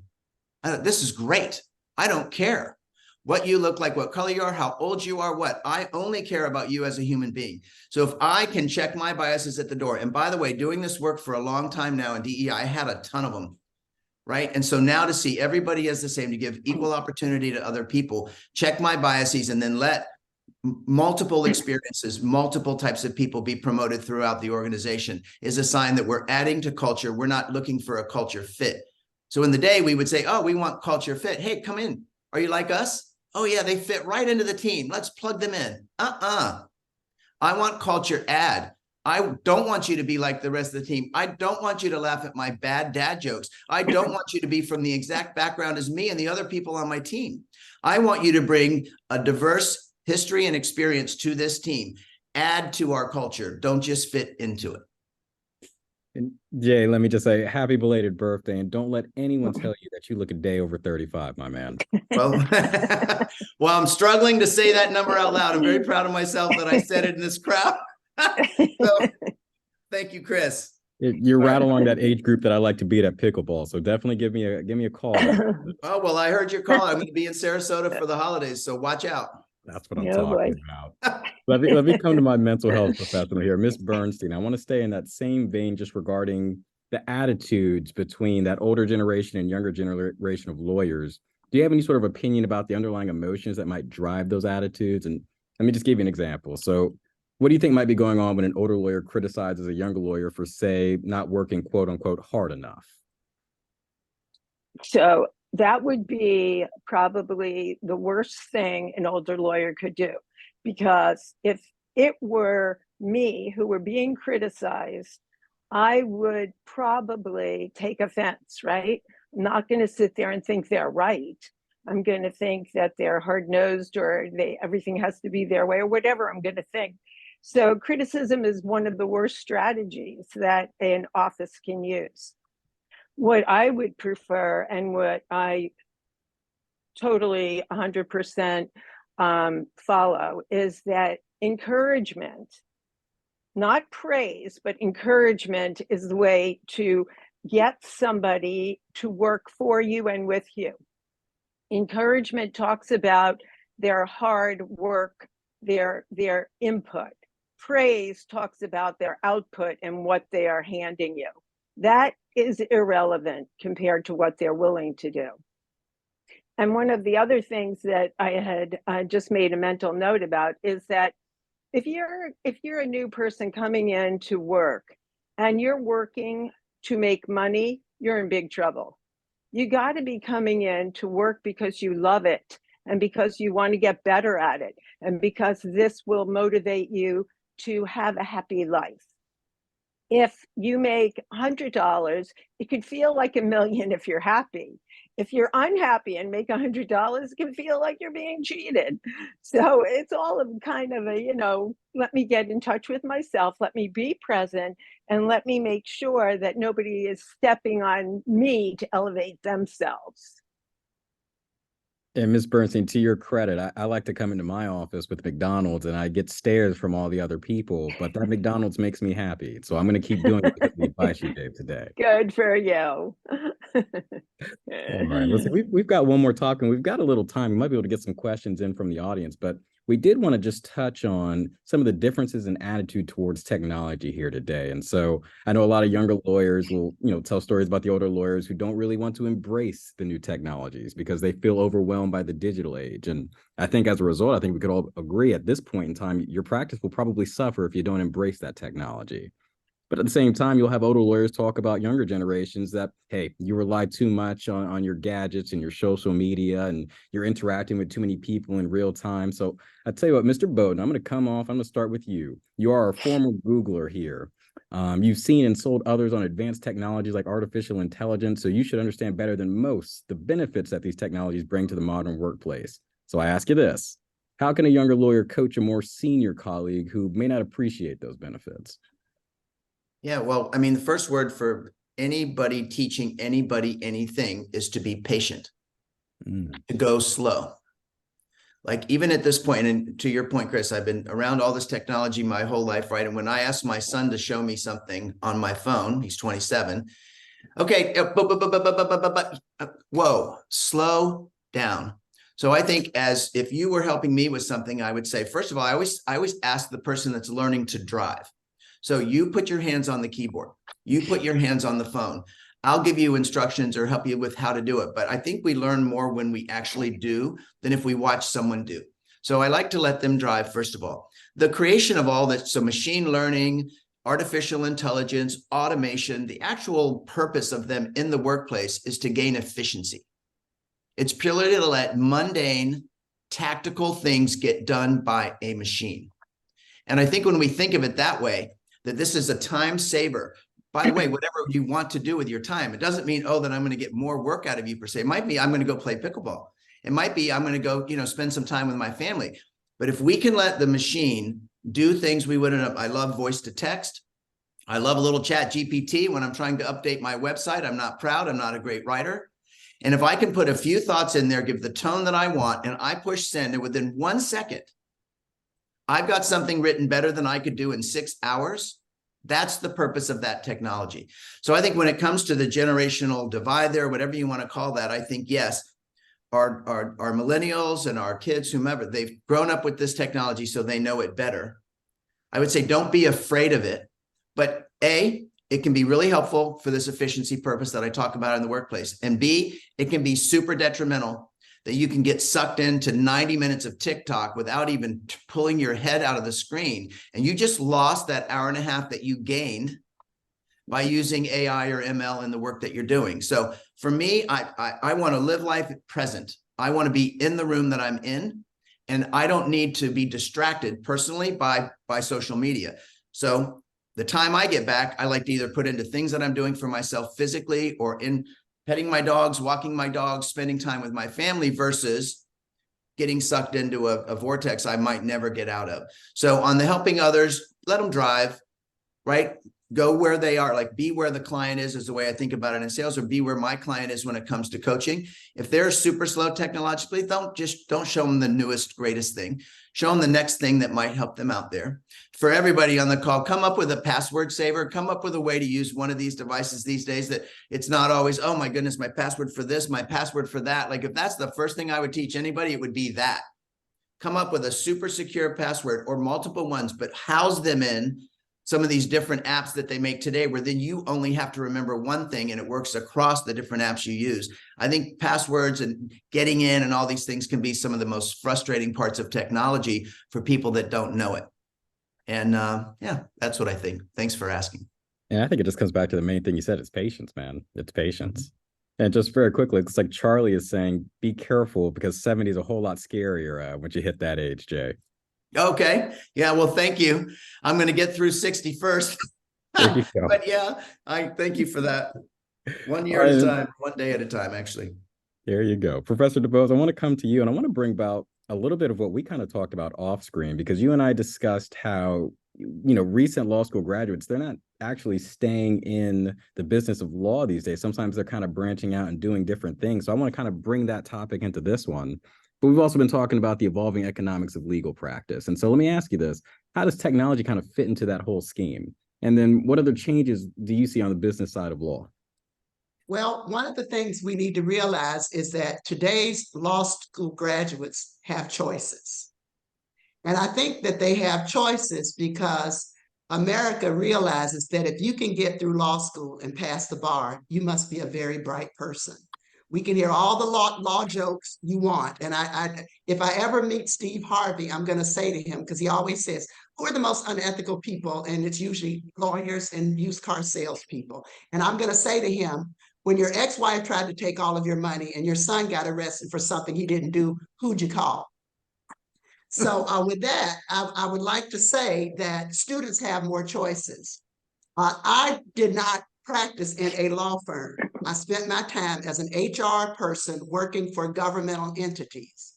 This is great. I don't care what you look like, what color you are, how old you are, what. I only care about you as a human being. So if I can check my biases at the door, and by the way, doing this work for a long time now in DEI, I had a ton of them, right? And so now to see everybody as the same, to give equal opportunity to other people, check my biases, and then let multiple experiences, multiple types of people be promoted throughout the organization is a sign that we're adding to culture. We're not looking for a culture fit. So in the day, we would say, oh, we want culture fit. Hey, come in. Are you like us? Oh, yeah, they fit right into the team. Let's plug them in. I want culture add. I don't want you to be like the rest of the team. I don't want you to laugh at my bad dad jokes. I don't want you to be from the exact background as me and the other people on my team. I want you to bring a diverse history and experience to this team. Add to our culture. Don't just fit into it. And Jay, let me just say happy belated birthday, and don't let anyone tell you that you look a day over 35, my man. Well, I'm struggling to say that number out loud. I'm very proud of myself that I said it in this crowd. So, thank you, Chris. You're right along that age group that I like to beat at pickleball. So definitely give me a call. Oh, well, I heard your call. I'm going to be in Sarasota for the holidays, so watch out. That's what I'm talking about. Let me come to my mental health professional here, Miss Bernstein. I want to stay in that same vein just regarding the attitudes between that older generation and younger generation of lawyers. Do you have any sort of opinion about the underlying emotions that might drive those attitudes? And let me just give you an example. So what do you think might be going on when an older lawyer criticizes a younger lawyer for, say, not working, quote unquote, hard enough? So that would be probably the worst thing an older lawyer could do, because if it were me who were being criticized, I would probably take offense, right? I'm not going to sit there and think they're right. I'm going to think that they're hard-nosed, or everything has to be their way, or whatever I'm going to think. So criticism is one of the worst strategies that an office can use. What I would prefer, and what I totally 100% follow, is that encouragement, not praise, but encouragement is the way to get somebody to work for you and with you. Encouragement talks about their hard work, their input. Praise talks about their output and what they are handing you. That is irrelevant compared to what they're willing to do. And one of the other things that I had just made a mental note about is that if you're a new person coming in to work and you're working to make money, you're in big trouble. You got to be coming in to work because you love it, and because you want to get better at it, and because this will motivate you to have a happy life. If you make $100, it could feel like $1 million if you're happy. If you're unhappy and make $100, it can feel like you're being cheated. So it's all of kind of a, let me get in touch with myself, let me be present, and let me make sure that nobody is stepping on me to elevate themselves. And Ms. Bernstein, to your credit, I like to come into my office with McDonald's and I get stares from all the other people, but that McDonald's makes me happy. So I'm going to keep doing it because of the advice you gave today. Good for you. All right. Listen, we've got one more talk and we've got a little time. We might be able to get some questions in from the audience, but we did want to just touch on some of the differences in attitude towards technology here today. And so I know a lot of younger lawyers will, tell stories about the older lawyers who don't really want to embrace the new technologies because they feel overwhelmed by the digital age. And I think as a result, I think we could all agree at this point in time, your practice will probably suffer if you don't embrace that technology. But at the same time, you'll have older lawyers talk about younger generations that, hey, you rely too much on your gadgets and your social media, and you're interacting with too many people in real time. So I tell you what, Mr. Bowden, I'm going to come off. I'm going to start with you. You are a former Googler here. You've seen and sold others on advanced technologies like artificial intelligence, so you should understand better than most the benefits that these technologies bring to the modern workplace. So I ask you this: how can a younger lawyer coach a more senior colleague who may not appreciate those benefits? Yeah, well, I mean, the first word for anybody teaching anybody anything is to be patient, to go slow. Like even at this point, and to your point, Chris, I've been around all this technology my whole life, right? And when I asked my son to show me something on my phone, he's 27. Okay, whoa, slow down. So I think as if you were helping me with something, I would say, first of all, I always ask the person that's learning to drive. So you put your hands on the keyboard, you put your hands on the phone. I'll give you instructions or help you with how to do it. But I think we learn more when we actually do than if we watch someone do. So I like to let them drive, first of all. The creation of all that, so machine learning, artificial intelligence, automation, the actual purpose of them in the workplace is to gain efficiency. It's purely to let mundane, tactical things get done by a machine. And I think when we think of it that way, that this is a time saver. By the way, whatever you want to do with your time, it doesn't mean, oh, that I'm going to get more work out of you per se. It might be I'm going to go play pickleball. It might be I'm going to go, spend some time with my family. But if we can let the machine do things we wouldn't. I love voice to text. I love a little chat GPT when I'm trying to update my website. I'm not proud. I'm not a great writer. And if I can put a few thoughts in there, give the tone that I want, and I push send, and within 1 second, I've got something written better than I could do in 6 hours. That's the purpose of that technology. So I think when it comes to the generational divide there, whatever you want to call that, I think, yes, our millennials and our kids, whomever, they've grown up with this technology, so they know it better. I would say don't be afraid of it. But A, it can be really helpful for this efficiency purpose that I talk about in the workplace. And B, it can be super detrimental that you can get sucked into 90 minutes of TikTok without even pulling your head out of the screen. And you just lost that hour and a half that you gained by using AI or ML in the work that you're doing. So for me, I want to live life present. I want to be in the room that I'm in, and I don't need to be distracted personally by social media. So the time I get back, I like to either put into things that I'm doing for myself physically or in petting my dogs, walking my dogs, spending time with my family versus getting sucked into a vortex I might never get out of. So on the helping others, let them drive, right? Go where they are, like be where the client is the way I think about it in sales, or be where my client is when it comes to coaching. If they're super slow technologically, don't show them the newest, greatest thing. Show them the next thing that might help them out there. For everybody on the call, come up with a password saver, come up with a way to use one of these devices these days that it's not always, oh my goodness, my password for this, my password for that. Like if that's the first thing I would teach anybody, it would be that. Come up with a super secure password or multiple ones, but house them in some of these different apps that they make today, where then you only have to remember one thing and it works across the different apps you use. I think passwords and getting in and all these things can be some of the most frustrating parts of technology for people that don't know it. And yeah, that's what I think. Thanks for asking. And I think it just comes back to the main thing you said. It's patience, man. It's patience. And just very quickly, it's like Charlie is saying, be careful because 70 is a whole lot scarier once you hit that age, Jay. Okay. Yeah. Well, thank you. I'm going to get through 60 first. But yeah, I thank you for that. 1 year at a time, 1 day at a time, actually. There you go. Professor DuBose, I want to come to you and I want to bring about a little bit of what we kind of talked about off screen, because you and I discussed how, recent law school graduates, they're not actually staying in the business of law these days. Sometimes they're kind of branching out and doing different things. So I want to kind of bring that topic into this one. But we've also been talking about the evolving economics of legal practice. And so let me ask you this: how does technology kind of fit into that whole scheme? And then what other changes do you see on the business side of law? Well, one of the things we need to realize is that today's law school graduates have choices. And I think that they have choices because America realizes that if you can get through law school and pass the bar, you must be a very bright person. We can hear all the law jokes you want. And if I ever meet Steve Harvey, I'm going to say to him, because he always says, who are the most unethical people? And it's usually lawyers and used car salespeople. And I'm going to say to him, when your ex-wife tried to take all of your money and your son got arrested for something he didn't do, who'd you call? So with that, I would like to say that students have more choices. I did not practice in a law firm. I spent my time as an HR person working for governmental entities.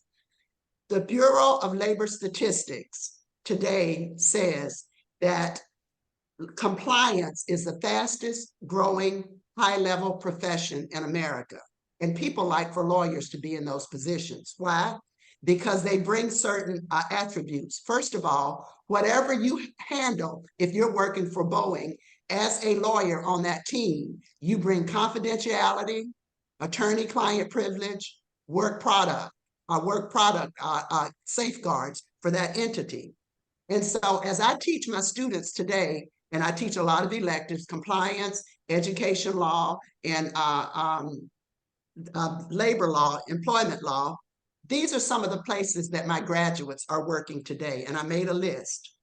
The Bureau of Labor Statistics today says that compliance is the fastest growing high-level profession in America. And people like for lawyers to be in those positions. Why? Because they bring certain attributes. First of all, whatever you handle, if you're working for Boeing, as a lawyer on that team, you bring confidentiality, attorney-client privilege, work product safeguards for that entity. And so as I teach my students today, and I teach a lot of electives, compliance, education law, and labor law, employment law, these are some of the places that my graduates are working today. And I made a list.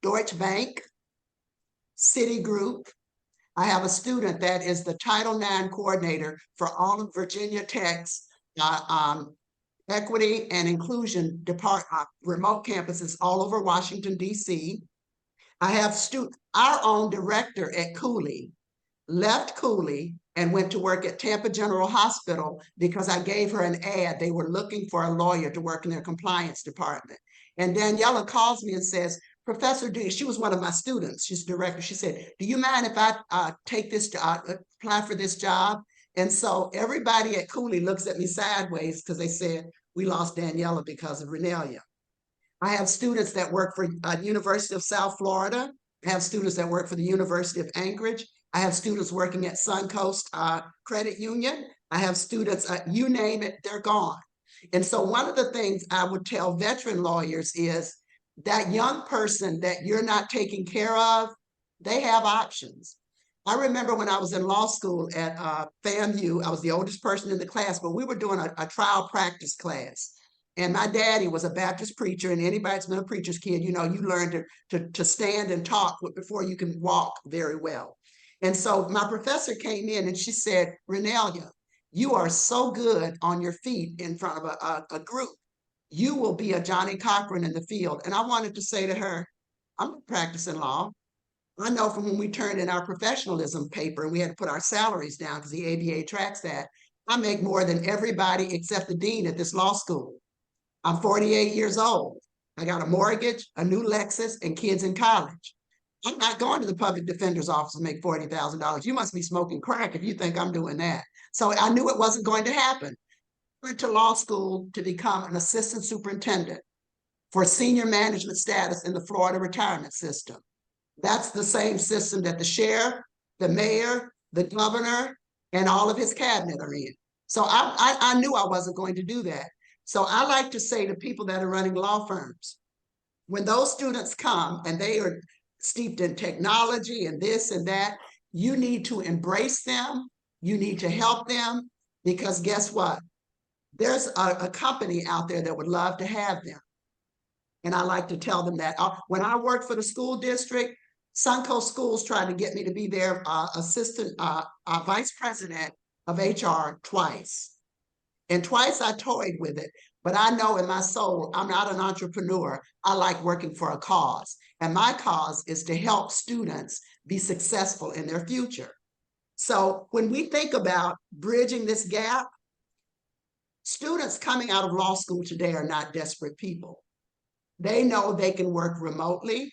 Deutsche Bank, Citigroup. I have a student that is the Title IX coordinator for all of Virginia Tech's equity and inclusion department, remote campuses all over Washington, D.C. I have our own director at Cooley left Cooley and went to work at Tampa General Hospital because I gave her an ad. They were looking for a lawyer to work in their compliance department. And Daniela calls me and says, Professor D, she was one of my students, she's director. She said, do you mind if I take this job, apply for this job? And so everybody at Cooley looks at me sideways because they said, we lost Daniela because of Renelia. I have students that work for University of South Florida. I have students that work for the University of Anchorage. I have students working at Suncoast Credit Union. I have students, you name it, they're gone. And so one of the things I would tell veteran lawyers is that young person that you're not taking care of, they have options. I remember when I was in law school at FAMU, I was the oldest person in the class, but we were doing a trial practice class. And my daddy was a Baptist preacher, and anybody that's been a preacher's kid, you know, you learn to stand and talk before you can walk very well. And so my professor came in and she said, Renelia, you are so good on your feet in front of a group. You will be a Johnny Cochran in the field. And I wanted to say to her, I'm not practicing law. I know from when we turned in our professionalism paper and we had to put our salaries down because the ABA tracks that, I make more than everybody except the dean at this law school. I'm 48 years old. I got a mortgage, a new Lexus, and kids in college. I'm not going to the public defender's office to make $40,000. You must be smoking crack if you think I'm doing that. So I knew it wasn't going to happen. I went to law school to become an assistant superintendent for senior management status in the Florida retirement system. That's the same system that the sheriff, the mayor, the governor, and all of his cabinet are in. So I knew I wasn't going to do that. So I like to say to people that are running law firms, when those students come and they are steeped in technology and this and that, you need to embrace them. You need to help them because guess what? There's a company out there that would love to have them. And I like to tell them that. When I worked for the school district, Suncoast Schools tried to get me to be their assistant vice president of HR twice. And twice I toyed with it, but I know in my soul, I'm not an entrepreneur. I like working for a cause. And my cause is to help students be successful in their future. So when we think about bridging this gap, students coming out of law school today are not desperate people. They know they can work remotely.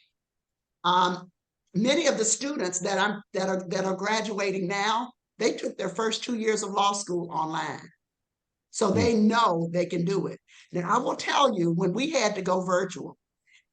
Many of the students that are graduating now, they took their first 2 years of law school online. So they know they can do it. Now, I will tell you, when we had to go virtual,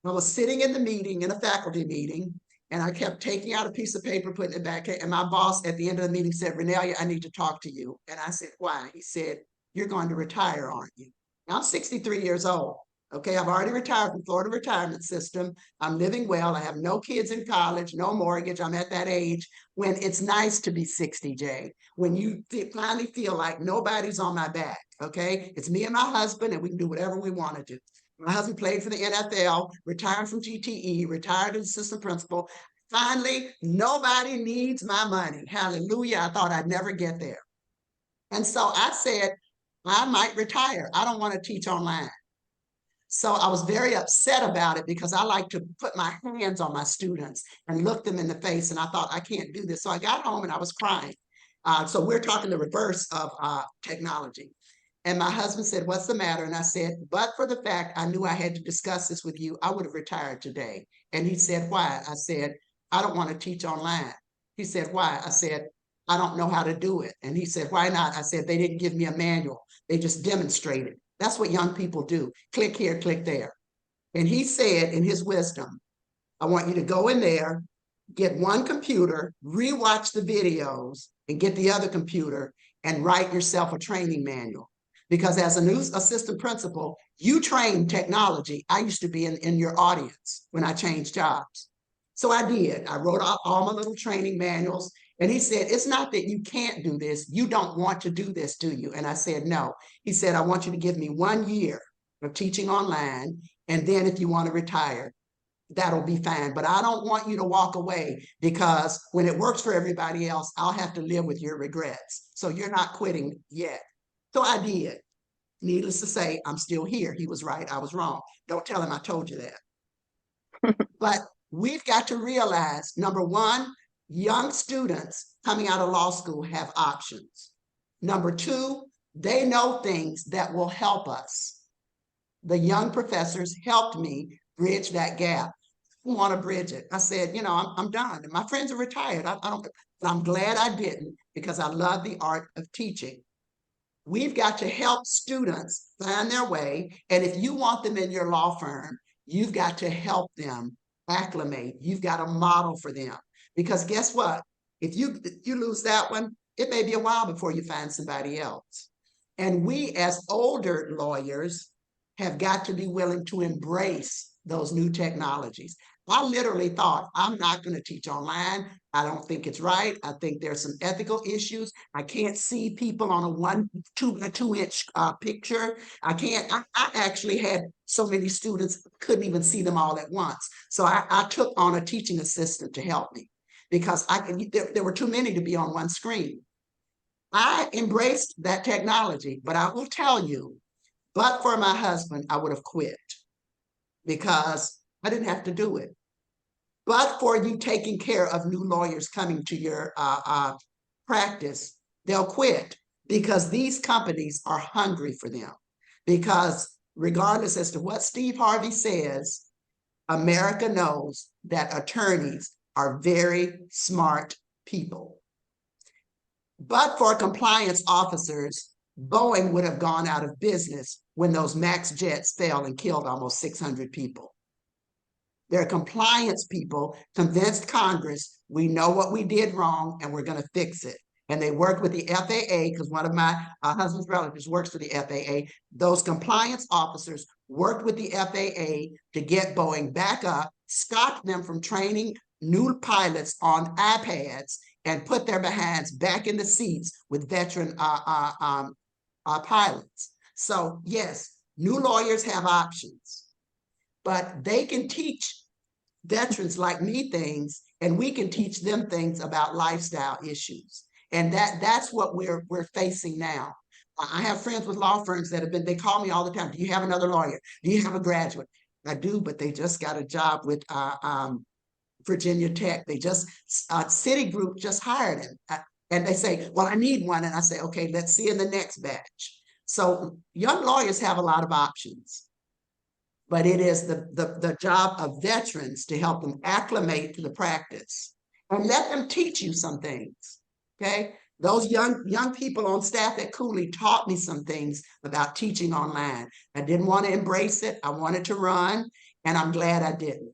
I was sitting in the meeting, in a faculty meeting, and I kept taking out a piece of paper, putting it back. And my boss at the end of the meeting said, Renelia, I need to talk to you. And I said, why? He said, you're going to retire, aren't you? Now, I'm 63 years old. Okay, I've already retired from Florida retirement system. I'm living well. I have no kids in college, no mortgage. I'm at that age when it's nice to be 60, Jay, when you finally feel like nobody's on my back. Okay, it's me and my husband and we can do whatever we want to do. My husband played for the NFL, retired from GTE, retired as assistant principal. Finally, nobody needs my money. Hallelujah. I thought I'd never get there. And so I said, I might retire. I don't want to teach online. So I was very upset about it because I like to put my hands on my students and look them in the face. And I thought, I can't do this. So I got home and I was crying. So we're talking the reverse of technology. And my husband said, what's the matter? And I said, but for the fact I knew I had to discuss this with you, I would have retired today. And he said, why? I said, I don't want to teach online. He said, why? I said, I don't know how to do it. And he said, why not? I said, they didn't give me a manual. They just demonstrated. That's what young people do. Click here, click there. And he said in his wisdom, I want you to go in there, get one computer, rewatch the videos, and get the other computer and write yourself a training manual. Because as a new assistant principal, you train technology. I used to be in your audience when I changed jobs. So I did. I wrote out all my little training manuals. And he said, it's not that you can't do this. You don't want to do this, do you? And I said, no. He said, I want you to give me 1 year of teaching online. And then if you want to retire, that'll be fine. But I don't want you to walk away because when it works for everybody else, I'll have to live with your regrets. So you're not quitting yet. So I did. Needless to say, I'm still here. He was right. I was wrong. Don't tell him I told you that. But we've got to realize, number one, young students coming out of law school have options. Number two, they know things that will help us. The young professors helped me bridge that gap. I want to bridge it. I said, you know, I'm done. And my friends are retired. I don't, but I'm glad I didn't because I love the art of teaching. We've got to help students find their way. And if you want them in your law firm, you've got to help them acclimate. You've got to model for them. Because guess what? If you lose that one, it may be a while before you find somebody else. And we as older lawyers have got to be willing to embrace those new technologies. I literally thought, I'm not going to teach online. I don't think it's right. I think there's some ethical issues. I can't see people on a 2x2 picture. I actually had so many students, couldn't even see them all at once. So I took on a teaching assistant to help me because there were too many to be on one screen. I embraced that technology, but I will tell you, but for my husband, I would have quit because I didn't have to do it. But for you taking care of new lawyers coming to your practice, they'll quit because these companies are hungry for them. Because regardless as to what Steve Harvey says, America knows that attorneys are very smart people. But for compliance officers, Boeing would have gone out of business when those MAX jets fell and killed almost 600 people. Their compliance people convinced Congress, we know what we did wrong and we're going to fix it. And they worked with the FAA because one of my husband's relatives works for the FAA. Those compliance officers worked with the FAA to get Boeing back up, stopped them from training new pilots on iPads, and put their behinds back in the seats with veteran pilots. So yes, new lawyers have options, but they can teach veterans like me things, and we can teach them things about lifestyle issues. And that's what we're facing now. I have friends with law firms that have been, they call me all the time. Do you have another lawyer? Do you have a graduate? I do, but they just got a job with Virginia Tech. They just, Citigroup just hired him. And they say, well, I need one. And I say, okay, let's see in the next batch. So young lawyers have a lot of options, but it is the job of veterans to help them acclimate to the practice and let them teach you some things, okay? Those young people on staff at Cooley taught me some things about teaching online. I didn't want to embrace it. I wanted to run, and I'm glad I didn't.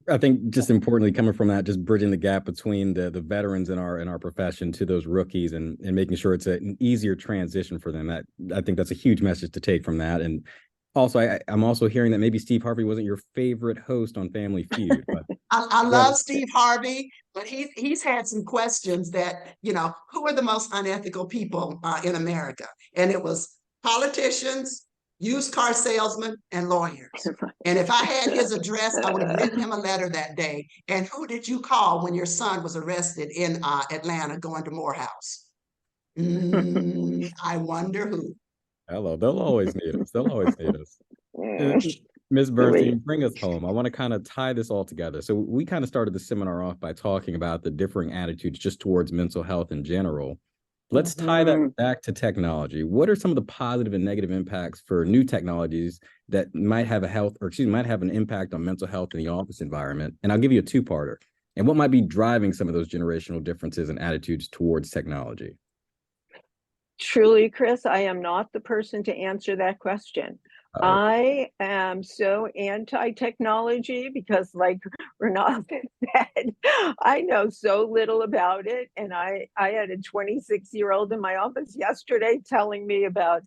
I think just importantly, coming from that, just bridging the gap between the veterans in our profession to those rookies and making sure it's an easier transition for them. That I think that's a huge message to take from that. And also, I'm also hearing that maybe Steve Harvey wasn't your favorite host on Family Feud. But I love Steve Harvey, but he's had some questions that, you know, who are the most unethical people in America? And it was politicians, used car salesmen, and lawyers. And if I had his address, I would have written him a letter that day. And who did you call when your son was arrested in Atlanta going to Morehouse? I wonder who. Hello, they'll always need us. They'll always need us. Ms. Wait. Bernstein, bring us home. I want to kind of tie this all together. So we kind of started the seminar off by talking about the differing attitudes just towards mental health in general. Let's tie that back to technology. What are some of the positive and negative impacts for new technologies that might have might have an impact on mental health in the office environment? And I'll give you a two-parter. And what might be driving some of those generational differences and attitudes towards technology? Truly, Chris, I am not the person to answer that question. I am so anti-technology because, like Renata said, I know so little about it. And I had a 26-year-old in my office yesterday telling me about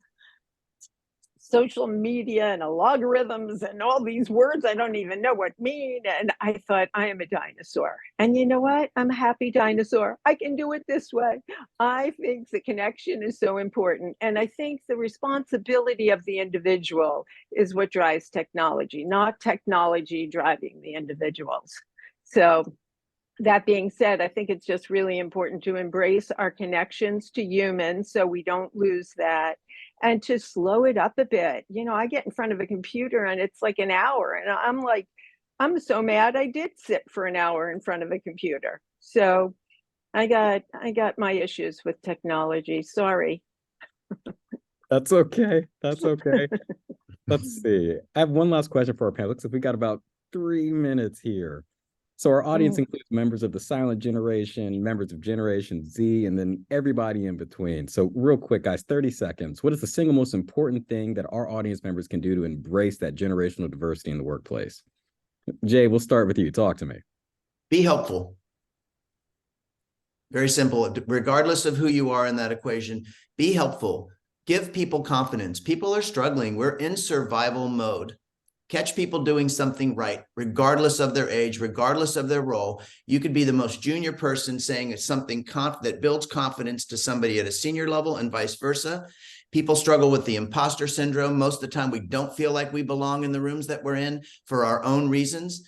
social media and logarithms and all these words I don't even know what mean. And I thought, I am a dinosaur. And you know what? I'm a happy dinosaur. I can do it this way. I think the connection is so important. And I think the responsibility of the individual is what drives technology, not technology driving the individuals. So that being said, I think it's just really important to embrace our connections to humans so we don't lose that, and to slow it up a bit. You know, I get in front of a computer and it's like an hour, and I'm like, I'm so mad I did sit for an hour in front of a computer. So I got my issues with technology. Sorry. That's okay. That's okay. Let's see. I have one last question for our panel. Looks like we got about 3 minutes here. So our audience includes members of the silent generation, members of Generation Z, and then everybody in between. So real quick, guys, 30 seconds. What is the single most important thing that our audience members can do to embrace that generational diversity in the workplace? Jay, we'll start with you. Talk to me. Be helpful. Very simple. Regardless of who you are in that equation, be helpful. Give people confidence. People are struggling. We're in survival mode. Catch people doing something right, regardless of their age, regardless of their role. You could be the most junior person saying something that builds confidence to somebody at a senior level and vice versa. People struggle with the imposter syndrome. Most of the time, we don't feel like we belong in the rooms that we're in for our own reasons.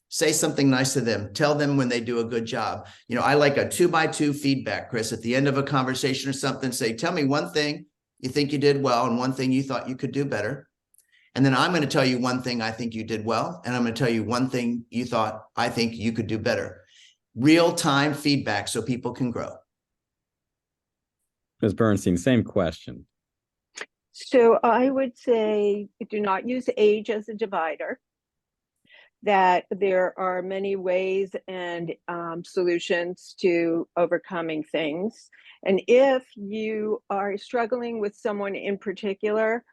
Say something nice to them. Tell them when they do a good job. You know, I like a 2x2 feedback, Chris. At the end of a conversation or something, say, tell me one thing you think you did well and one thing you thought you could do better. And then I'm going to tell you one thing I think you did well, and I'm going to tell you one thing I think you could do better. Real-time feedback so people can grow. Ms. Bernstein, same question. So I would say do not use age as a divider, that there are many ways and solutions to overcoming things. And if you are struggling with someone in particular,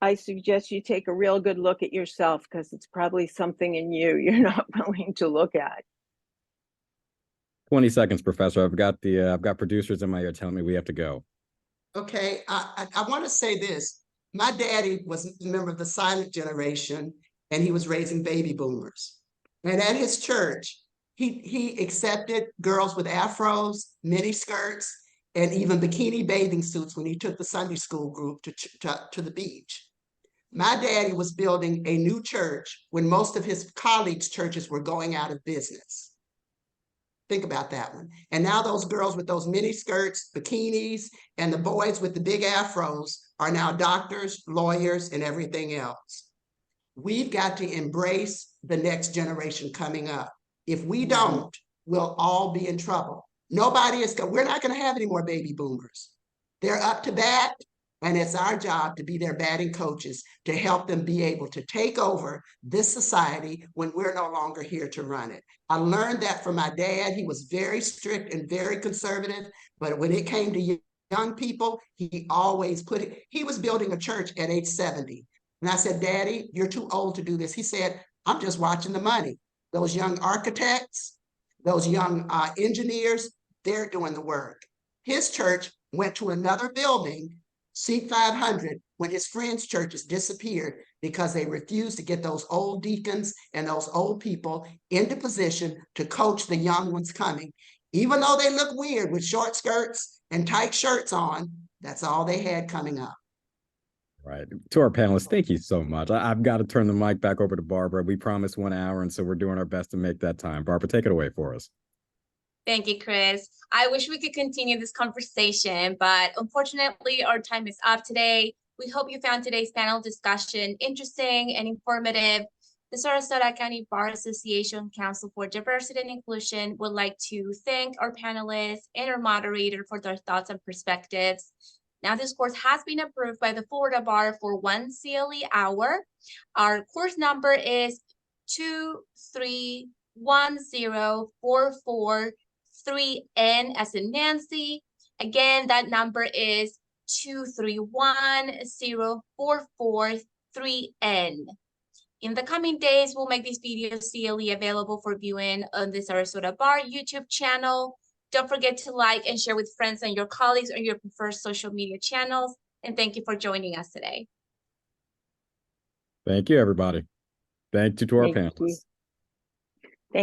I suggest you take a real good look at yourself, because it's probably something in you you're not willing to look at. 20 seconds, Professor. I've got producers in my ear telling me we have to go. Okay, I want to say this. My daddy was a member of the silent generation, and he was raising baby boomers. And at his church, he accepted girls with afros, mini skirts, and even bikini bathing suits when he took the Sunday school group to the beach. My daddy was building a new church when most of his colleagues' churches were going out of business. Think about that one. And now those girls with those mini skirts, bikinis, and the boys with the big afros are now doctors, lawyers, and everything else. We've got to embrace the next generation coming up. If we don't, we'll all be in trouble. We're not going to have any more baby boomers. They're up to bat. And it's our job to be their batting coaches to help them be able to take over this society when we're no longer here to run it. I learned that from my dad. He was very strict and very conservative, but when it came to young people, he always he was building a church at age 70. And I said, Daddy, you're too old to do this. He said, I'm just watching the money. Those young architects, those young engineers, they're doing the work. His church went to another building, seat 500, when his friends' churches disappeared because they refused to get those old deacons and those old people into position to coach the young ones coming. Even though they look weird with short skirts and tight shirts on, that's all they had coming up. Right. To our panelists, thank you so much. I've got to turn the mic back over to Barbara. We promised 1 hour, and so we're doing our best to make that time. Barbara, take it away for us. Thank you, Chris. I wish we could continue this conversation, but unfortunately, our time is up today. We hope you found today's panel discussion interesting and informative. The Sarasota County Bar Association Council for Diversity and Inclusion would like to thank our panelists and our moderator for their thoughts and perspectives. Now, this course has been approved by the Florida Bar for 1 CLE hour. Our course number is 2310443N as in Nancy. Again, that number is 2310443N. In the coming days, we'll make this video CLE available for viewing on the Sarasota Bar YouTube channel. Don't forget to like and share with friends and your colleagues on your preferred social media channels. And thank you for joining us today. Thank you, everybody. Thank you to our Thank you. panelists.